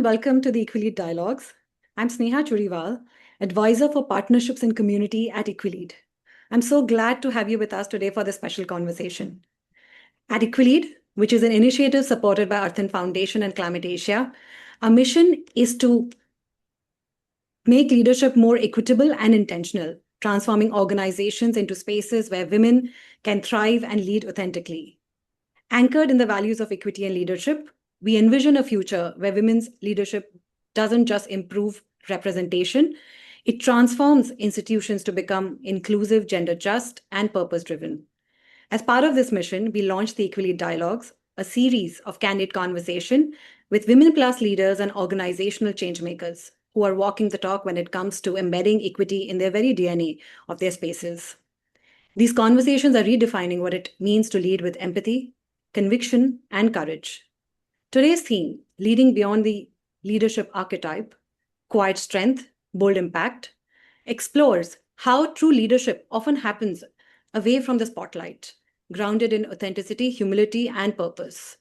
and welcome to the EquiLead Dialogues. I'm Sneha Churiwal, Advisor for Partnerships and Community at EquiLead. I'm so glad to have you with us today for this special conversation. At EquiLead, which is an initiative supported by Earthen Foundation and Climate Asia, our mission is to make leadership more equitable and intentional, transforming organizations into spaces where women can thrive and lead authentically. Anchored in the values of equity and leadership, we envision a future where women's leadership doesn't just improve representation, it transforms institutions to become inclusive, gender just, and purpose driven. As part of this mission, we launched the EquiLead Dialogues, a series of candid conversation with women plus leaders and organizational changemakers who are walking the talk when it comes to embedding equity in their very DNA of their spaces. These conversations are redefining what it means to lead with empathy, conviction, and courage. Today's theme, Leading Beyond the Leadership Archetype, Quiet Strength, Bold Impact, explores how true leadership often happens away from the spotlight, grounded in authenticity, humility, and purpose.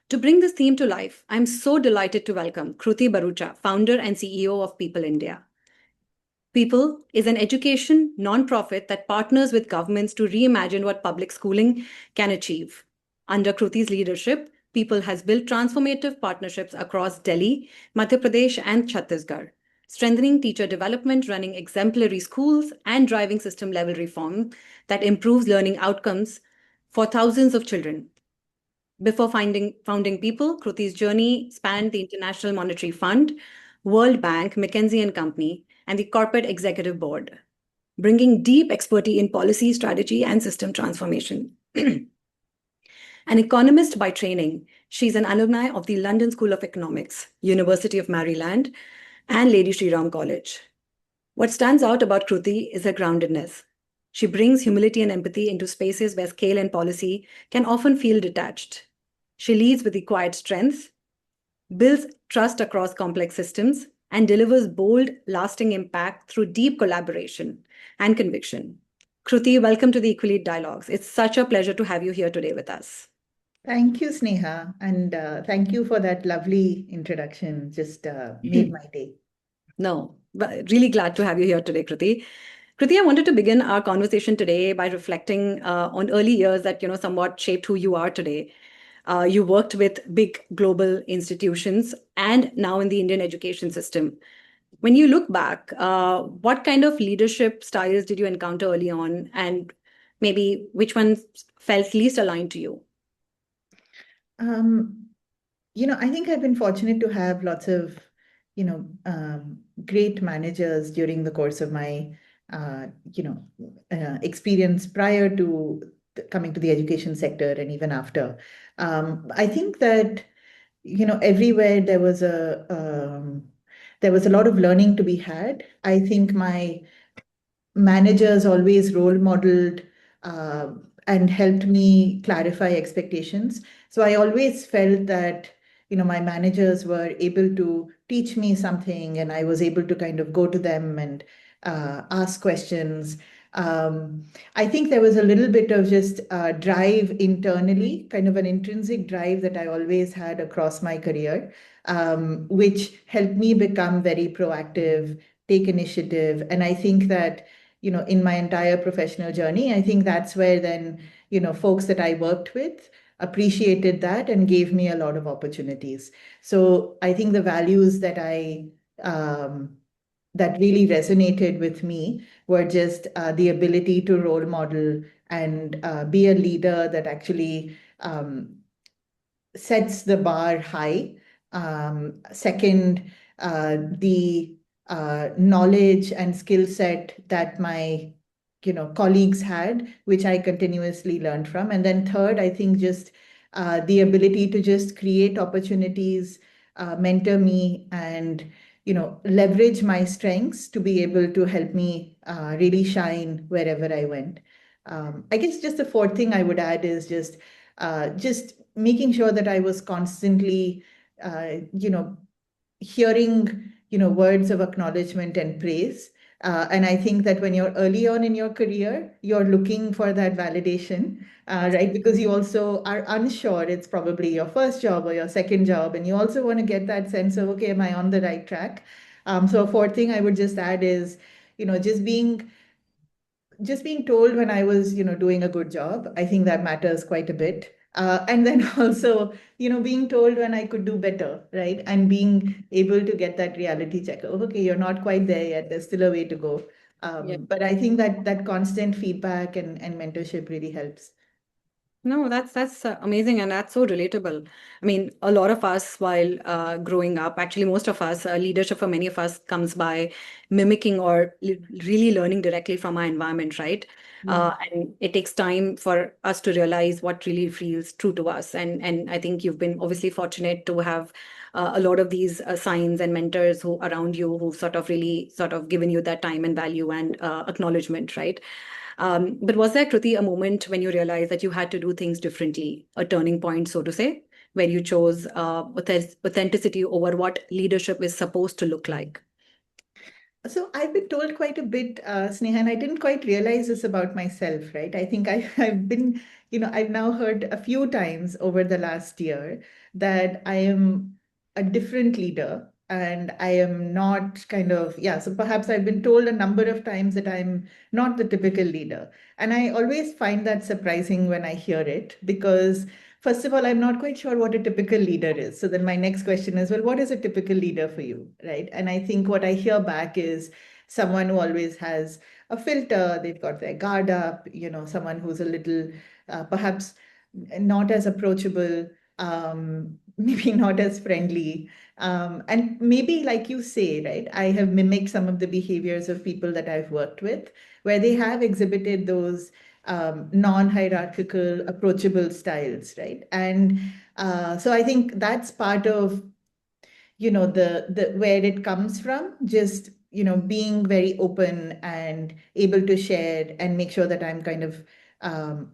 To bring this theme to life, I'm so delighted to welcome Kruti Bharucha, founder and CEO of Peepul India. Peepul is an education nonprofit that partners with governments to reimagine what public schooling can achieve. Under Kruti's leadership, Peepul has built transformative partnerships across Delhi, Madhya Pradesh, and Chhattisgarh, strengthening teacher development, running exemplary schools, and driving system-level reform that improves learning outcomes for thousands of children. Before founding Peepul, Kruti's journey spanned the International Monetary Fund, World Bank, McKinsey & Company, and the Corporate Executive Board, bringing deep expertise in policy, strategy, and system transformation. An economist by training, she's an alumni of the London School of Economics, University of Maryland, and Lady Shri Ram College. What stands out about Kruti is her groundedness. She brings humility and empathy into spaces where scale and policy can often feel detached. She leads with the quiet strength, builds trust across complex systems, and delivers bold, lasting impact through deep collaboration and conviction. Kruti, welcome to the EquiLead Dialogues. It's such a pleasure to have you here today with us. Thank you, Sneha, and thank you for that lovely introduction. Just made my day. No, but really glad to have you here today, Kruti. Kruti, I wanted to begin our conversation today by reflecting on early years that somewhat shaped who you are today. You worked with big global institutions and now in the Indian education system. When you look back, what kind of leadership styles did you encounter early on, and maybe which ones felt least aligned to you? I think I've been fortunate to have lots of, great managers during the course of my, experience prior to coming to the education sector and even after. I think that, everywhere there was a lot of learning to be had. I think my managers always role modeled and helped me clarify expectations. So I always felt that, my managers were able to teach me something and I was able to kind of go to them and ask questions. I think there was a little bit of just drive internally, kind of an intrinsic drive that I always had across my career, which helped me become very proactive, take initiative. And I think that, in my entire professional journey, I think that's where then, folks that I worked with appreciated that and gave me a lot of opportunities. So I think the values that that really resonated with me were just the ability to role model and be a leader that actually sets the bar high. Second, the knowledge and skill set that my colleagues had, which I continuously learned from. And then third, I think just the ability to just create opportunities, mentor me, and leverage my strengths to be able to help me really shine wherever I went. I guess just the fourth thing I would add is just making sure that I was constantly, hearing, words of acknowledgement and praise And I think that when you're early on in your career, you're looking for that validation, right? Because you also are unsure. It's probably your first job or your second job, and you also want to get that sense of, okay, am I on the right track? So a fourth thing I would just add is, just being told when I was, doing a good job. I think that matters quite a bit. And then also, being told when I could do better, right? And being able to get that reality check. Oh, okay, you're not quite there yet. There's still a way to go. Yeah. But I think that constant feedback and mentorship really helps. No, that's amazing, and that's so relatable. I mean, a lot of us, while growing up, actually, most of us, leadership for many of us comes by mimicking or really learning directly from our environment, right? Yeah. And it takes time for us to realize what really feels true to us. And I think you've been obviously fortunate to have a lot of these signs and mentors who around you who sort of really sort of given you that time and value and acknowledgement, right? But was there, Kruti, a moment when you realized that you had to do things differently, a turning point, so to say, where you chose authenticity over what leadership is supposed to look like? So I've been told quite a bit, Sneha, and I didn't quite realize this about myself, right? I think I've been, I've now heard a few times over the last year that I am a different leader and I am not kind of, yeah, so perhaps I've been told a number of times that I'm not the typical leader. And I always find that surprising when I hear it because first of all, I'm not quite sure what a typical leader is. So then my next question is, well, what is a typical leader for you, right? And I think what I hear back is someone who always has a filter, they've got their guard up, someone who's a little perhaps not as approachable, maybe not as friendly. And maybe, like you say, right, I have mimicked some of the behaviors of people that I've worked with, where they have exhibited those non-hierarchical, approachable styles, right? And so I think that's part of the where it comes from, just being very open and able to share and make sure that I'm kind of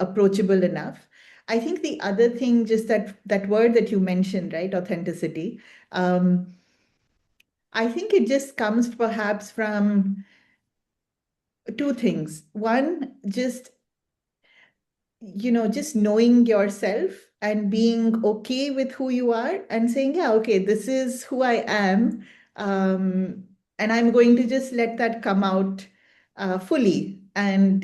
approachable enough. I think the other thing, just that word that you mentioned, right, authenticity. I think it just comes perhaps from two things. One, just knowing yourself and being okay with who you are and saying, yeah, okay, this is who I am. And I'm going to just let that come out fully. Um,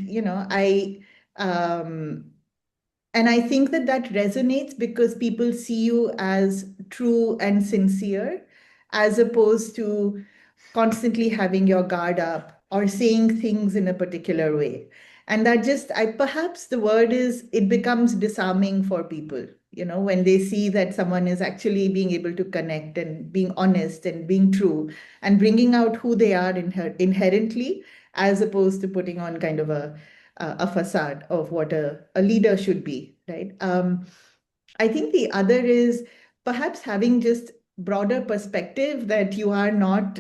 and I think that resonates because people see you as true and sincere, as opposed to constantly having your guard up or saying things in a particular way. And that just, I perhaps the word is, it becomes disarming for people, when they see that someone is actually being able to connect and being honest and being true and bringing out who they are inherently, as opposed to putting on kind of a facade of what a leader should be, right? I think the other is perhaps having just broader perspective that you are not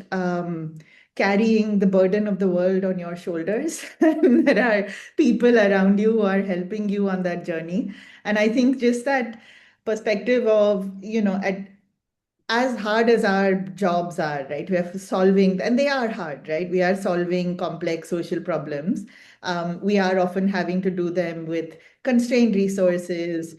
carrying the burden of the world on your shoulders. There are people around you who are helping you on that journey. And I think just that perspective of, at as hard as our jobs are, right? We are solving, and they are hard, right? We are solving complex social problems. We are often having to do them with constrained resources,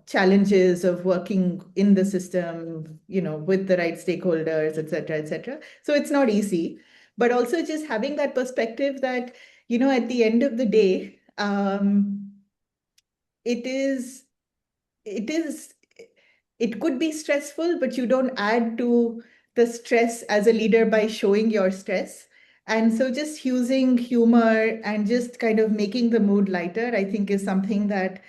challenges of working in the system, with the right stakeholders, et cetera, et cetera. So it's not easy, but also just having that perspective that, at the end of the day, it is it is it could be stressful, but you don't add to the stress as a leader by showing your stress. And so just using humor and just kind of making the mood lighter, I think is something that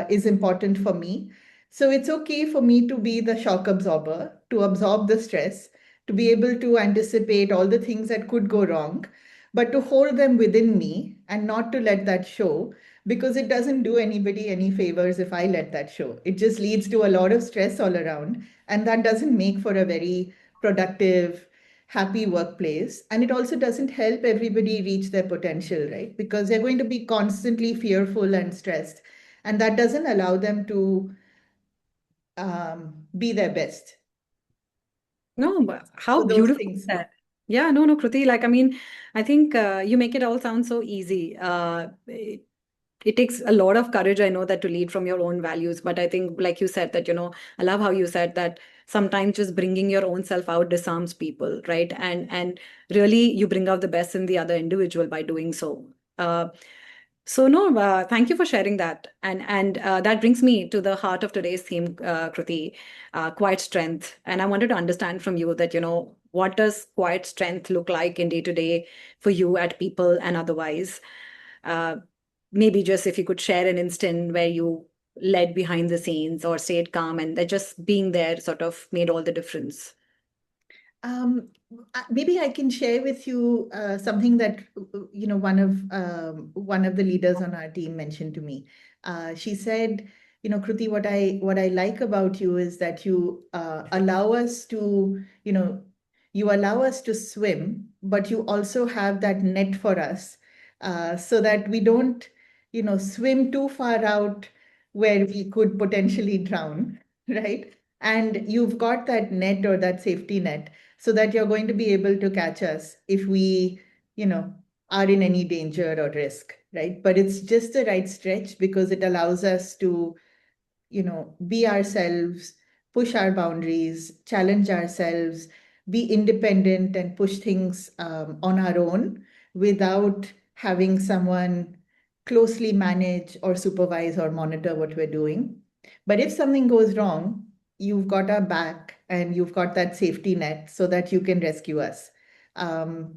is important for me. So it's okay for me to be the shock absorber, to absorb the stress, to be able to anticipate all the things that could go wrong, but to hold them within me and not to let that show, because it doesn't do anybody any favors if I let that show. It just leads to a lot of stress all around, and that doesn't make for a very productive, happy workplace. And it also doesn't help everybody reach their potential, right? Because they're going to be constantly fearful and stressed, and that doesn't allow them to be their best. No, but So how those beautiful is things. that? Yeah, no, Kruti, like, I mean, I think you make it all sound so easy. It takes a lot of courage, I know that, to lead from your own values. But I think, like you said, that, I love how you said that sometimes just bringing your own self out disarms people, right? And really, you bring out the best in the other individual by doing so. Uh, so no, thank you for sharing that, and that brings me to the heart of today's theme, Kruti, quiet strength. And I wanted to understand from you that what does quiet strength look like in day to day for you at People and otherwise. Uh, Maybe just if you could share an instant where you led behind the scenes or stayed calm, and that just being there sort of made all the difference. Um, Maybe I can share with you something that one of the leaders on our team mentioned to me. She said, Kruti, what I like about you is that you allow us to, you allow us to swim, but you also have that net for us, so that we don't, swim too far out where we could potentially drown, right? And you've got that net or that safety net so that you're going to be able to catch us if we, you know, are in any danger or risk, right? But it's just the right stretch because it allows us to, be ourselves, push our boundaries, challenge ourselves, be independent and push things on our own without having someone closely manage or supervise or monitor what we're doing. But if something goes wrong, you've got our back and you've got that safety net so that you can rescue us. Um,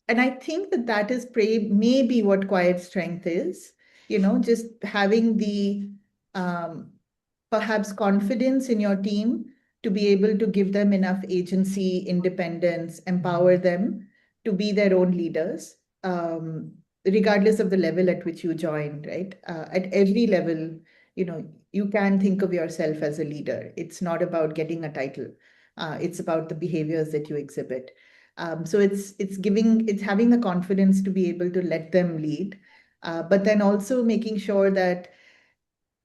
and I think that that is maybe what quiet strength is, just having the um, perhaps confidence in your team to be able to give them enough agency, independence, empower them to be their own leaders, regardless of the level at which you join, right? At every level, you can think of yourself as a leader. It's not about getting a title. It's about the behaviors that you exhibit. So it's having the confidence to be able to let them lead, but then also making sure that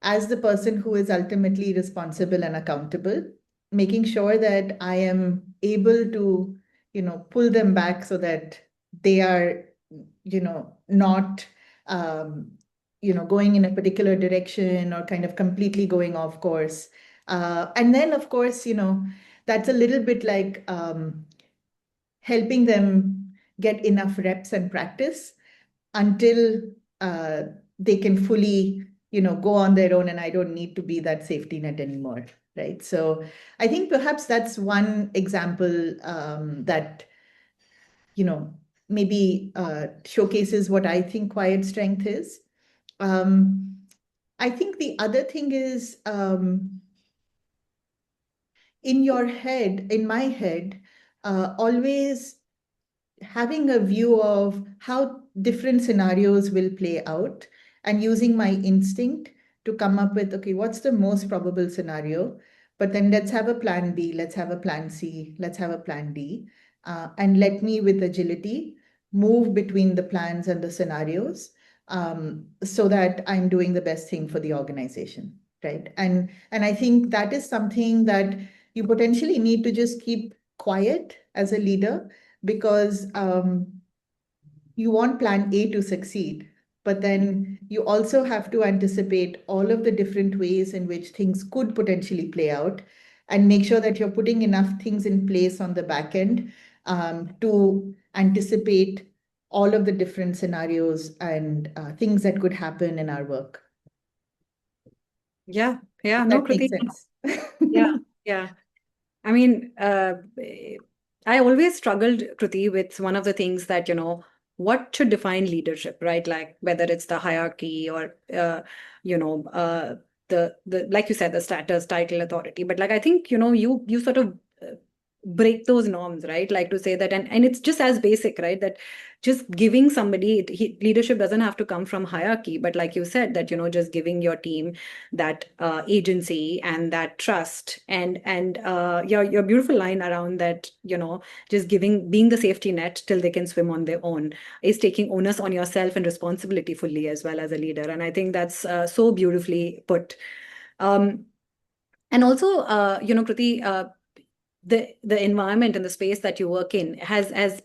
as the person who is ultimately responsible and accountable, making sure that I am able to, pull them back so that they are, not, um, going in a particular direction or kind of completely going off course. And then, of course, that's a little bit like helping them get enough reps and practice until uh, they can fully, go on their own, and I don't need to be that safety net anymore, right? So I think perhaps that's one example that, maybe showcases what I think quiet strength is. I think the other thing is, in my head, always having a view of how different scenarios will play out and using my instinct to come up with, okay, what's the most probable scenario? But then let's have a plan B, let's have a plan C, let's have a plan D, and let me, with agility, move between the plans and the scenarios, so that I'm doing the best thing for the organization, right? And I think that is something that you potentially need to just keep quiet as a leader, because you want plan A to succeed, but then you also have to anticipate all of the different ways in which things could potentially play out and make sure that you're putting enough things in place on the back end to anticipate all of the different scenarios and things that could happen in our work. Yeah, yeah, If no, that makes Kruti. sense. Yeah, yeah. I mean, I always struggled, Kruti, with one of the things that, what should define leadership, right? Like whether it's the hierarchy or, you know, uh, the like you said, the status, title, authority. But like I think, you sort of break those norms, right? Like to say that, and it's just as basic, right? That just giving somebody leadership doesn't have to come from hierarchy, but like you said, that just giving your team that agency and that trust, and your beautiful line around that, just being the safety net till they can swim on their own, is taking onus on yourself and responsibility fully as well as a leader. And I think that's so beautifully put. um, and also, Kruti, the environment and the space that you work in has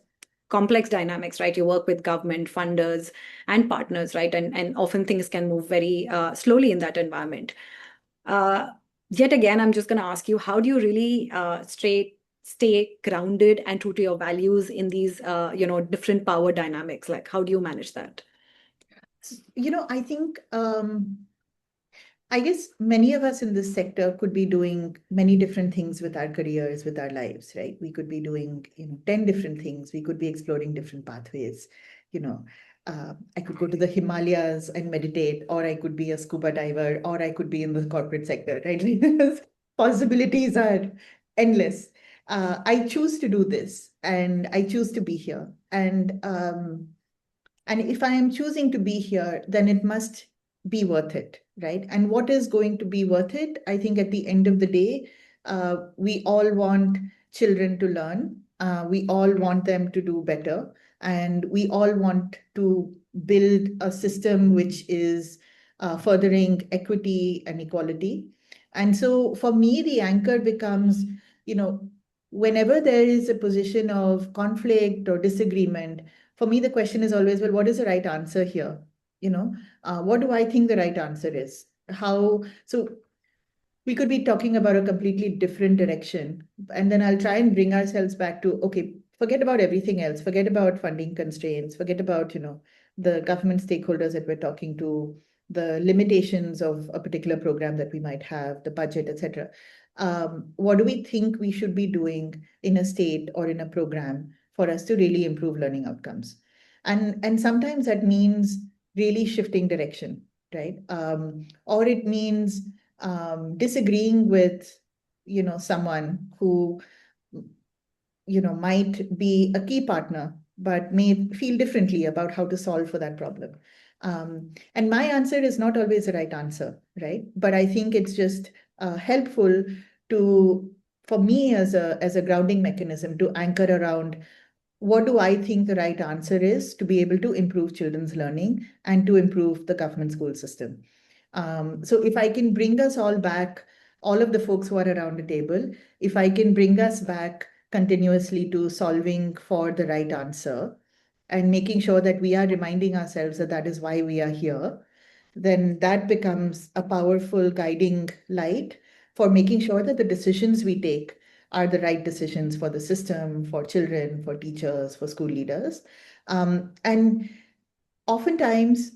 complex dynamics, right? You work with government funders and partners, right? And often things can move very slowly in that environment. uh, Yet again, I'm just going to ask you, how do you really stay grounded and true to your values in these different power dynamics? Like, how do you manage that? I think I guess many of us in this sector could be doing many different things with our careers, with our lives, right? We could be doing, 10 different things. We could be exploring different pathways. You know, I could go to the Himalayas and meditate, or I could be a scuba diver, or I could be in the corporate sector, right? Possibilities are endless. I choose to do this, and I choose to be here. And if I am choosing to be here, then it must be worth it, right? And what is going to be worth it? I think at the end of the day, we all want children to learn. We all want them to do better. And we all want to build a system which is furthering equity and equality. And so for me, the anchor becomes, whenever there is a position of conflict or disagreement, for me, the question is always, well, what is the right answer here? What do I think the right answer is? So we could be talking about a completely different direction. And then I'll try and bring ourselves back to, okay, forget about everything else, forget about funding constraints, forget about, the government stakeholders that we're talking to, the limitations of a particular program that we might have, the budget, etc. What do we think we should be doing in a state or in a program for us to really improve learning outcomes? And sometimes that means really shifting direction, right? Or it means disagreeing with someone who might be a key partner but may feel differently about how to solve for that problem. And my answer is not always the right answer, right? But I think it's just helpful to for me as a grounding mechanism to anchor around what do I think the right answer is to be able to improve children's learning and to improve the government school system. So if I can bring us all back, all of the folks who are around the table, if I can bring us back continuously to solving for the right answer and making sure that we are reminding ourselves that that is why we are here, then that becomes a powerful guiding light for making sure that the decisions we take are the right decisions for the system, for children, for teachers, for school leaders. And oftentimes,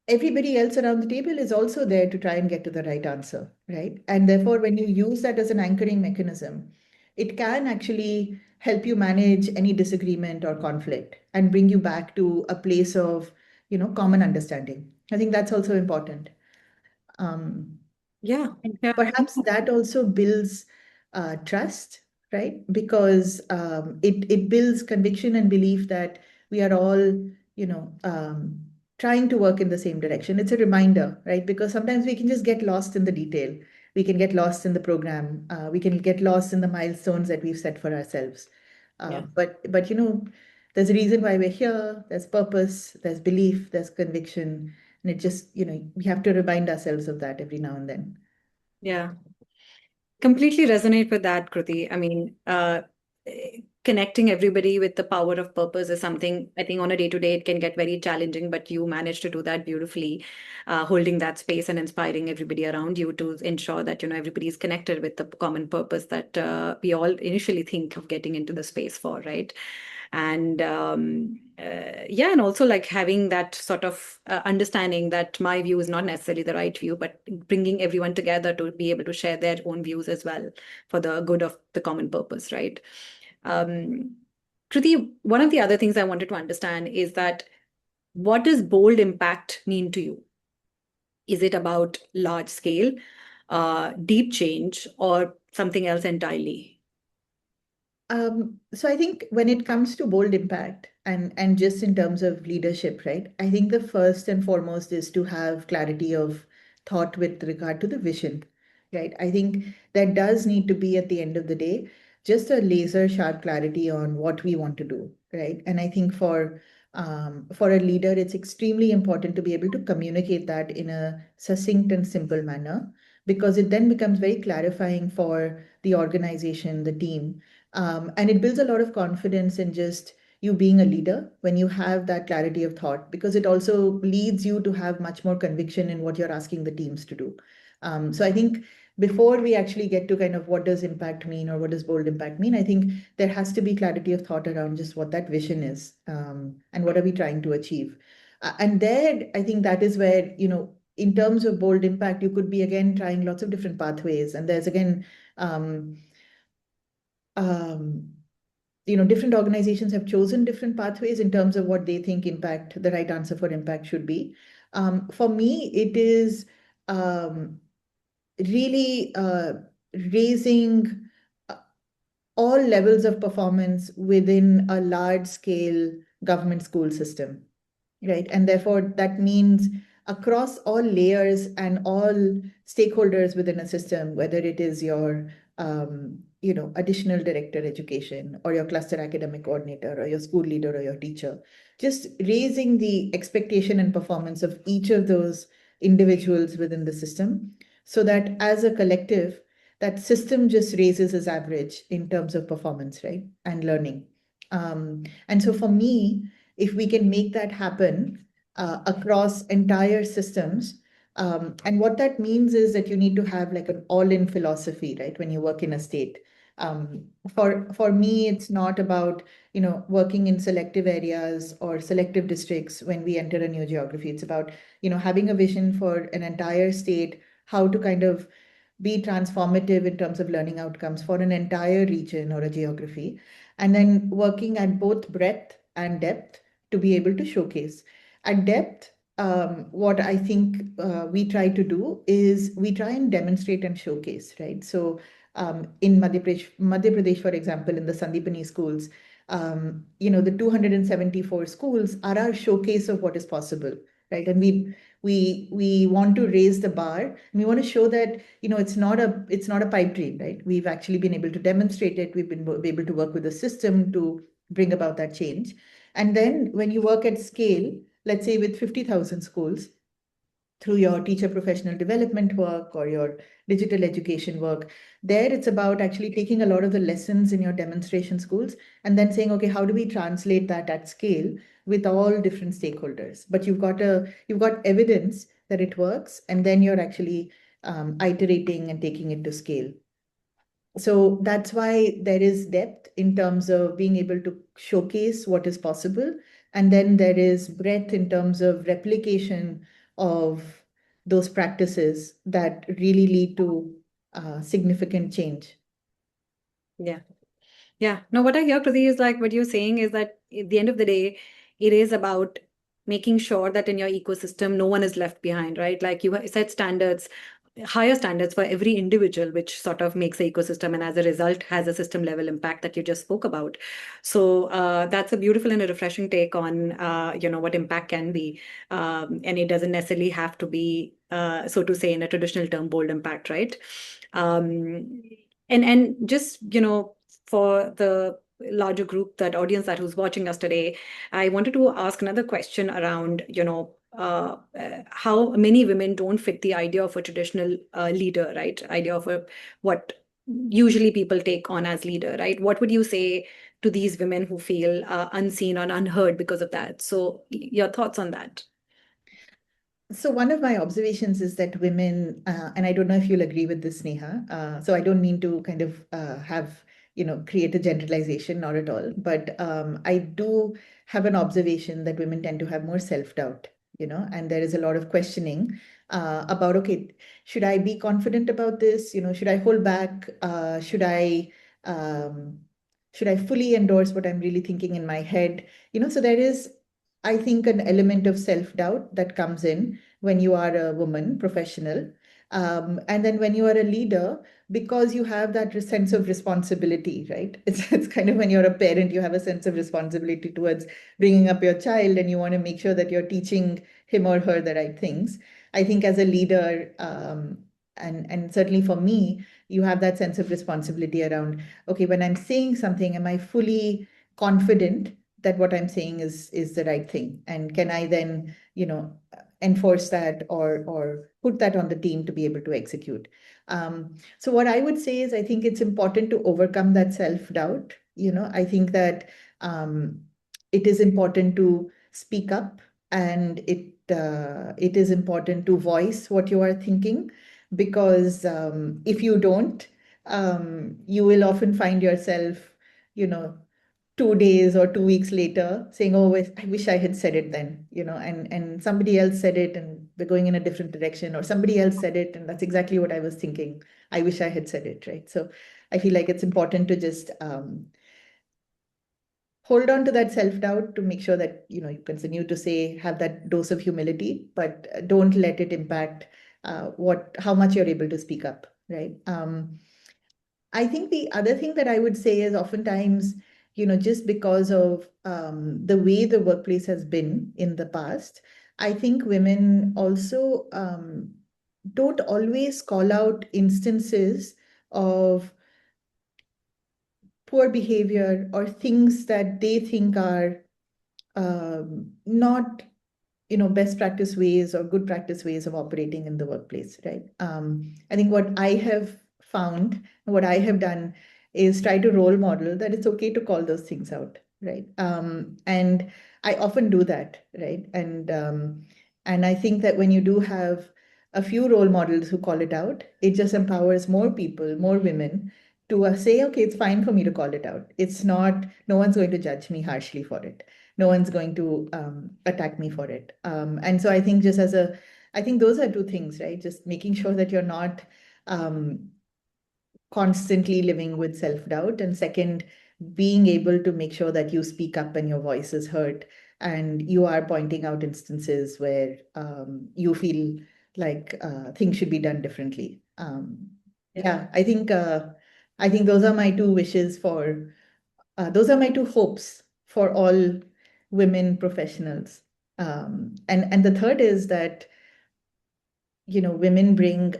everybody else around the table is also there to try and get to the right answer, right? And therefore, when you use that as an anchoring mechanism, it can actually help you manage any disagreement or conflict and bring you back to a place of, common understanding. I think that's also important. Um, Yeah, and yeah, perhaps that also builds trust, right? Because it builds conviction and belief that we are all, trying to work in the same direction. It's a reminder, right? Because sometimes we can just get lost in the detail. We can get lost in the program. We can get lost in the milestones that we've set for ourselves. yeah. But there's a reason why we're here. There's purpose. There's belief. There's conviction, and it just, we have to remind ourselves of that every now and then. Yeah. Completely resonate with that, Kruti. I mean, connecting everybody with the power of purpose is something I think on a day-to-day it can get very challenging, but you manage to do that beautifully, holding that space and inspiring everybody around you to ensure that everybody is connected with the common purpose that we all initially think of getting into the space for, right? And yeah, and also like having that sort of understanding that my view is not necessarily the right view, but bringing everyone together to be able to share their own views as well for the good of the common purpose, right? um, Kruti, one of the other things I wanted to understand is that what does bold impact mean to you? Is it about large scale, deep change, or something else entirely? So I think when it comes to bold impact and just in terms of leadership, right? I think the first and foremost is to have clarity of thought with regard to the vision, right? I think that does need to be at the end of the day, just a laser sharp clarity on what we want to do, right? And I think for a leader, it's extremely important to be able to communicate that in a succinct and simple manner, because it then becomes very clarifying for the organization, the team. And it builds a lot of confidence in just you being a leader when you have that clarity of thought, because it also leads you to have much more conviction in what you're asking the teams to do. So I think before we actually get to kind of what does impact mean or what does bold impact mean, I think there has to be clarity of thought around just what that vision is, and what are we trying to achieve. And there, I think that is where, in terms of bold impact, you could be again trying lots of different pathways. And there's again, um, um, different organizations have chosen different pathways in terms of what they think the right answer for impact should be. For me, it is really raising uh, all levels of performance within a large scale government school system, right? And therefore, that means across all layers and all stakeholders within a system, whether it is your additional director education or your cluster academic coordinator or your school leader or your teacher, just raising the expectation and performance of each of those individuals within the system, so that as a collective, that system just raises its average in terms of performance, right? And learning. And so for me, if we can make that happen across entire systems, and what that means is that you need to have like an all-in philosophy, right? When you work in a state. For me, it's not about, working in selective areas or selective districts when we enter a new geography. It's about, having a vision for an entire state, how to kind of be transformative in terms of learning outcomes for an entire region or a geography, and then working at both breadth and depth to be able to showcase. At depth, what I think we try to do is we try and demonstrate and showcase, right? So in Madhya Pradesh, for example, in the Sandipani schools, the 274 schools are our showcase of what is possible, right? And we want to raise the bar, and we want to show that it's not a pipe dream, right? We've actually been able to demonstrate it. We've been able to work with the system to bring about that change. And then when you work at scale, let's say with 50,000 schools, through your teacher professional development work or your digital education work, there it's about actually taking a lot of the lessons in your demonstration schools and then saying, okay, how do we translate that at scale with all different stakeholders? But you've got evidence that it works, and then you're actually iterating and taking it to scale. So that's why there is depth in terms of being able to showcase what is possible. And then there is breadth in terms of replication of those practices that really lead to significant change. Yeah. Yeah. No, what I hear, Kruti, is like what you're saying is that at the end of the day, it is about making sure that in your ecosystem, no one is left behind, right? Like you set standards, higher standards for every individual, which sort of makes the ecosystem and as a result has a system level impact that you just spoke about. So that's a beautiful and a refreshing take on, what impact can be. And it doesn't necessarily have to be, so to say, in a traditional term, bold impact, right? And just, for the larger group, that audience that who's watching us today, I wanted to ask another question around, how many women don't fit the idea of a traditional leader, right? Idea of what usually people take on as leader, right? What would you say to these women who feel unseen or unheard because of that? So your thoughts on that? So one of my observations is that women, and I don't know if you'll agree with this, Neha. So I don't mean to kind of create a generalization, not at all. But I do have an observation that women tend to have more self-doubt, and there is a lot of questioning about, okay, should I be confident about this? Should I hold back? Um, should I fully endorse what I'm really thinking in my head? So there is, I think, an element of self-doubt that comes in when you are a woman professional. And then when you are a leader, because you have that sense of responsibility, right? It's kind of when you're a parent, you have a sense of responsibility towards bringing up your child, and you want to make sure that you're teaching him or her the right things. I think as a leader, and certainly for me, you have that sense of responsibility around, okay, when I'm saying something, am I fully confident that what I'm saying is the right thing? And can I then, enforce that or put that on the team to be able to execute. So what I would say is I think it's important to overcome that self-doubt. I think that it is important to speak up, and it is important to voice what you are thinking, because if you don't, you will often find yourself, you know, 2 days or 2 weeks later saying, "Oh, I wish I had said it then," and somebody else said it and we're going in a different direction, or somebody else said it and that's exactly what I was thinking. I wish I had said it, right? So I feel like it's important to just hold on to that self-doubt, to make sure that you continue to say, have that dose of humility, but don't let it impact how much you're able to speak up, right? I think the other thing that I would say is oftentimes, just because of the way the workplace has been in the past, I think women also don't always call out instances of poor behavior or things that they think are not best practice ways or good practice ways of operating in the workplace, right? I think what I have found and what I have done is try to role model that it's okay to call those things out, right? And I often do that, right? And I think that when you do have a few role models who call it out, it just empowers more people, more women, to say, okay, it's fine for me to call it out. It's not, no one's going to judge me harshly for it. No one's going to attack me for it. And so I think I think those are two things, right? Just making sure that you're not constantly living with self-doubt. And second, being able to make sure that you speak up and your voice is heard, and you are pointing out instances where you feel like things should be done differently. Yeah, I think those are my two wishes those are my two hopes for all women professionals. And the third is that, women bring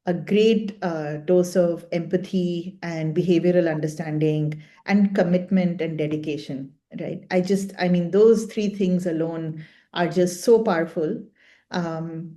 a great dose of empathy and behavioral understanding and commitment and dedication, right? I mean, those three things alone are just so powerful. Um,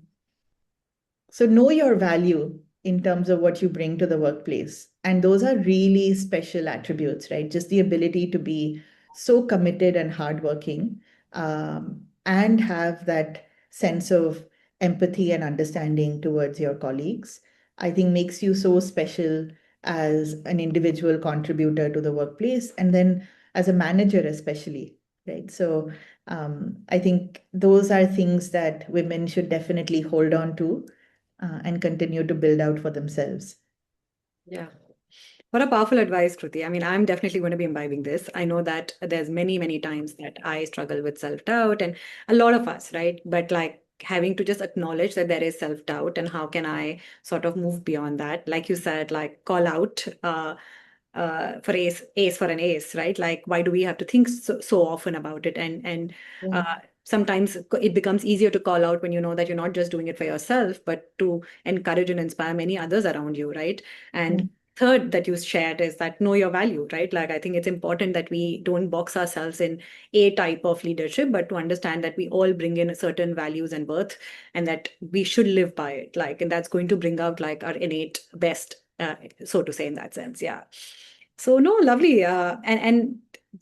so know your value in terms of what you bring to the workplace. And those are really special attributes, right? Just the ability to be so committed and hardworking, and have that sense of empathy and understanding towards your colleagues, I think makes you so special as an individual contributor to the workplace, and then as a manager, especially, right? So I think those are things that women should definitely hold on to and continue to build out for themselves. Yeah. What a powerful advice, Kruti. I mean, I'm definitely going to be imbibing this. I know that there's many, many times that I struggle with self-doubt, and a lot of us, right? But like having to just acknowledge that there is self-doubt, and how can I sort of move beyond that? Like you said, like call out for ace for an ace, right? Like, why do we have to think so often about it? And Yeah. uh, sometimes it becomes easier to call out when you know that you're not just doing it for yourself, but to encourage and inspire many others around you, right? Yeah. And third that you shared is that know your value, right? Like, I think it's important that we don't box ourselves in a type of leadership, but to understand that we all bring in certain values and worth, and that we should live by it. Like, and that's going to bring out like our innate best, so to say, in that sense. Yeah. So no, lovely. And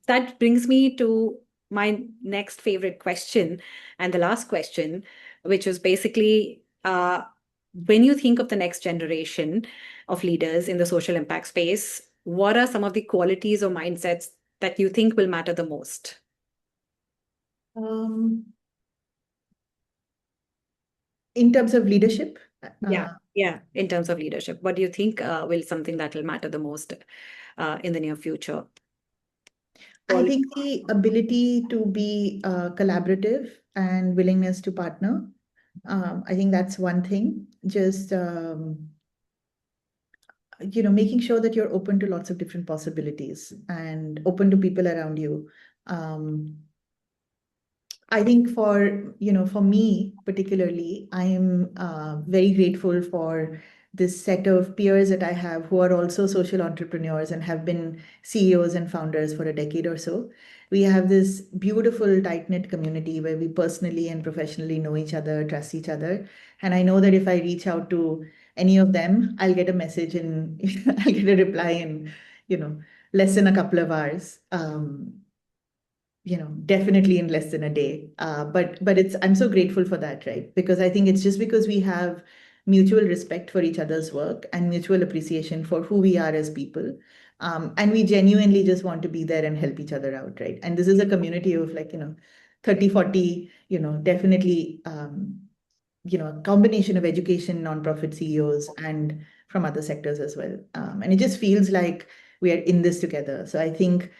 that brings me to my next favorite question, and the last question, which was basically, when you think of the next generation of leaders in the social impact space, what are some of the qualities or mindsets that you think will matter the most? Um, in terms of leadership, Yeah, yeah. In terms of leadership, what do you think will something that will matter the most in the near future? I Quality. think the ability to be collaborative and willingness to partner. I think that's one thing. Just making sure that you're open to lots of different possibilities and open to people around you. Um, I think for me particularly, I am very grateful for this set of peers that I have who are also social entrepreneurs and have been CEOs and founders for a decade or so. we have this beautiful tight-knit community where we personally and professionally know each other, trust each other. And I know that if I reach out to any of them, I'll get a message and I'll get a reply in, less than a couple of hours. Definitely in less than a day. But I'm so grateful for that, right? Because I think it's just because we have mutual respect for each other's work and mutual appreciation for who we are as people. And we genuinely just want to be there and help each other out, right? And this is a community of 30, 40, definitely, a combination of education, nonprofit CEOs, and from other sectors as well. And it just feels like we are in this together. So I think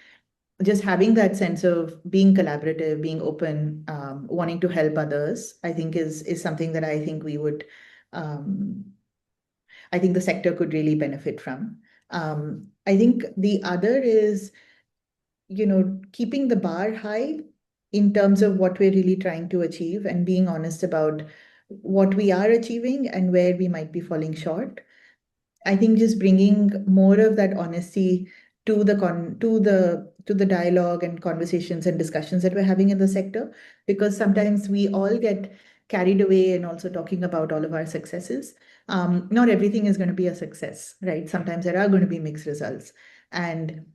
just having that sense of being collaborative, being open, wanting to help others, I think is something that I think um, I think the sector could really benefit from. I think the other is, keeping the bar high in terms of what we're really trying to achieve and being honest about what we are achieving and where we might be falling short. I think just bringing more of that honesty to the dialogue and conversations and discussions that we're having in the sector, because sometimes we all get carried away and also talking about all of our successes. Not everything is going to be a success, right? Sometimes there are going to be mixed results, and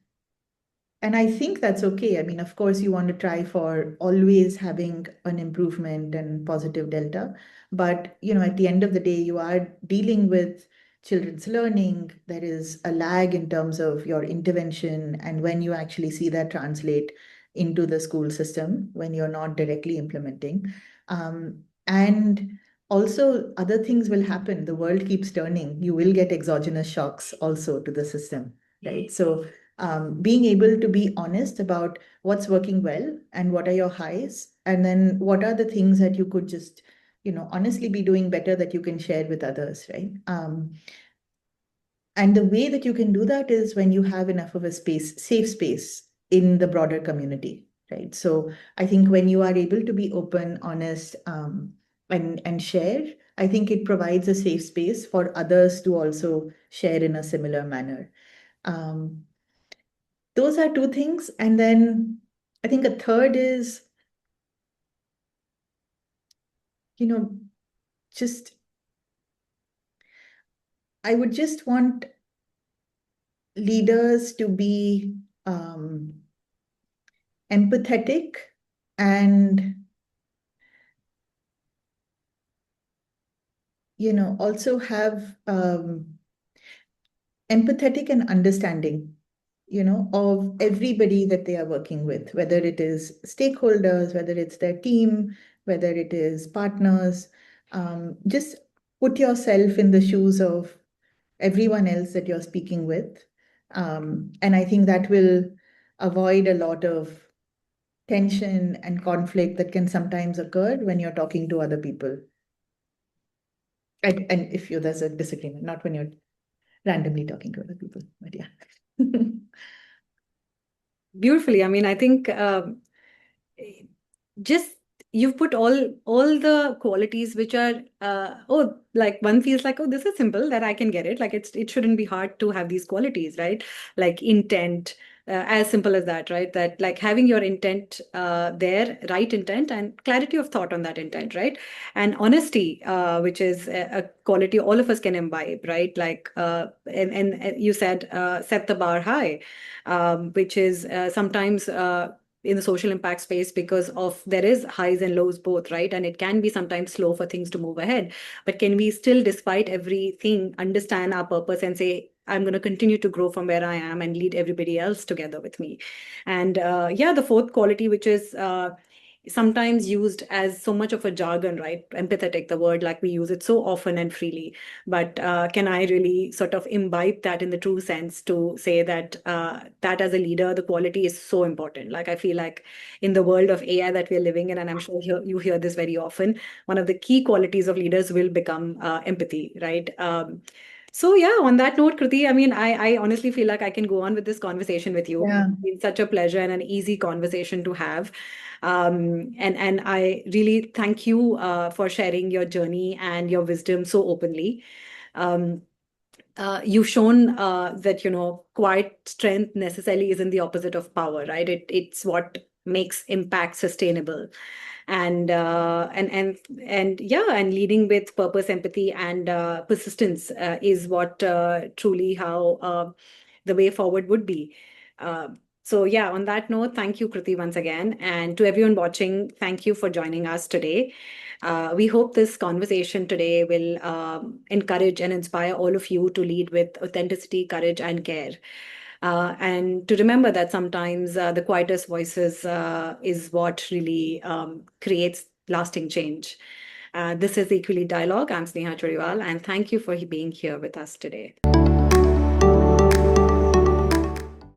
I think that's okay. I mean, of course, you want to try for always having an improvement and positive delta. But, at the end of the day, you are dealing with children's learning. There is a lag in terms of your intervention and when you actually see that translate into the school system when you're not directly implementing. And also, other things will happen. The world keeps turning. You will get exogenous shocks also to the system, right? So, being able to be honest about what's working well and what are your highs, and then what are the things that you could just, honestly be doing better that you can share with others, right? And the way that you can do that is when you have enough of a safe space in the broader community, right? So I think when you are able to be open, honest, and share, I think it provides a safe space for others to also share in a similar manner. Um, those are two things. And then I think a third is, just, I would just want leaders to be empathetic and, also have empathetic and understanding, of everybody that they are working with, whether it is stakeholders, whether it's their team, whether it is partners. Just put yourself in the shoes of everyone else that you're speaking with. And I think that will avoid a lot of tension and conflict that can sometimes occur when you're talking to other people. And if there's a disagreement, not when you're randomly talking to other people, but yeah. Beautifully. I mean, I think just you've put all the qualities which are like one feels like, oh, this is simple, that I can get it. Like it shouldn't be hard to have these qualities, right? Like intent, as simple as that, right? That like having your intent there, right intent, and clarity of thought on that intent, right? And honesty, which is a quality all of us can imbibe, right? Like and you said set the bar high, which is sometimes in the social impact space, because of there is highs and lows both, right? And it can be sometimes slow for things to move ahead, but can we still, despite everything, understand our purpose and say, I'm going to continue to grow from where I am and lead everybody else together with me? And yeah, the fourth quality, which is sometimes used as so much of a jargon, right? Empathetic, the word, like we use it so often and freely. But can I really sort of imbibe that in the true sense to say that that as a leader, the quality is so important? Like I feel like in the world of AI that we're living in, and I'm sure you hear this very often, one of the key qualities of leaders will become empathy, right? So yeah, on that note, Kruti, I mean, I honestly feel like I can go on with this conversation with you. Yeah. It's been such a pleasure and an easy conversation to have. And I really thank you for sharing your journey and your wisdom so openly. Um, you've shown that, quiet strength necessarily isn't the opposite of power, right? It's what makes impact sustainable. And yeah, and leading with purpose, empathy, and persistence is what truly how the way forward would be. So yeah, on that note, thank you, Kruti, once again. And to everyone watching, thank you for joining us today. We hope this conversation today will encourage and inspire all of you to lead with authenticity, courage, and care. And to remember that sometimes the quietest voices is what really creates lasting change. This is EquiLead Dialogue. I'm Sneha Churiwal, and thank you for being here with us today.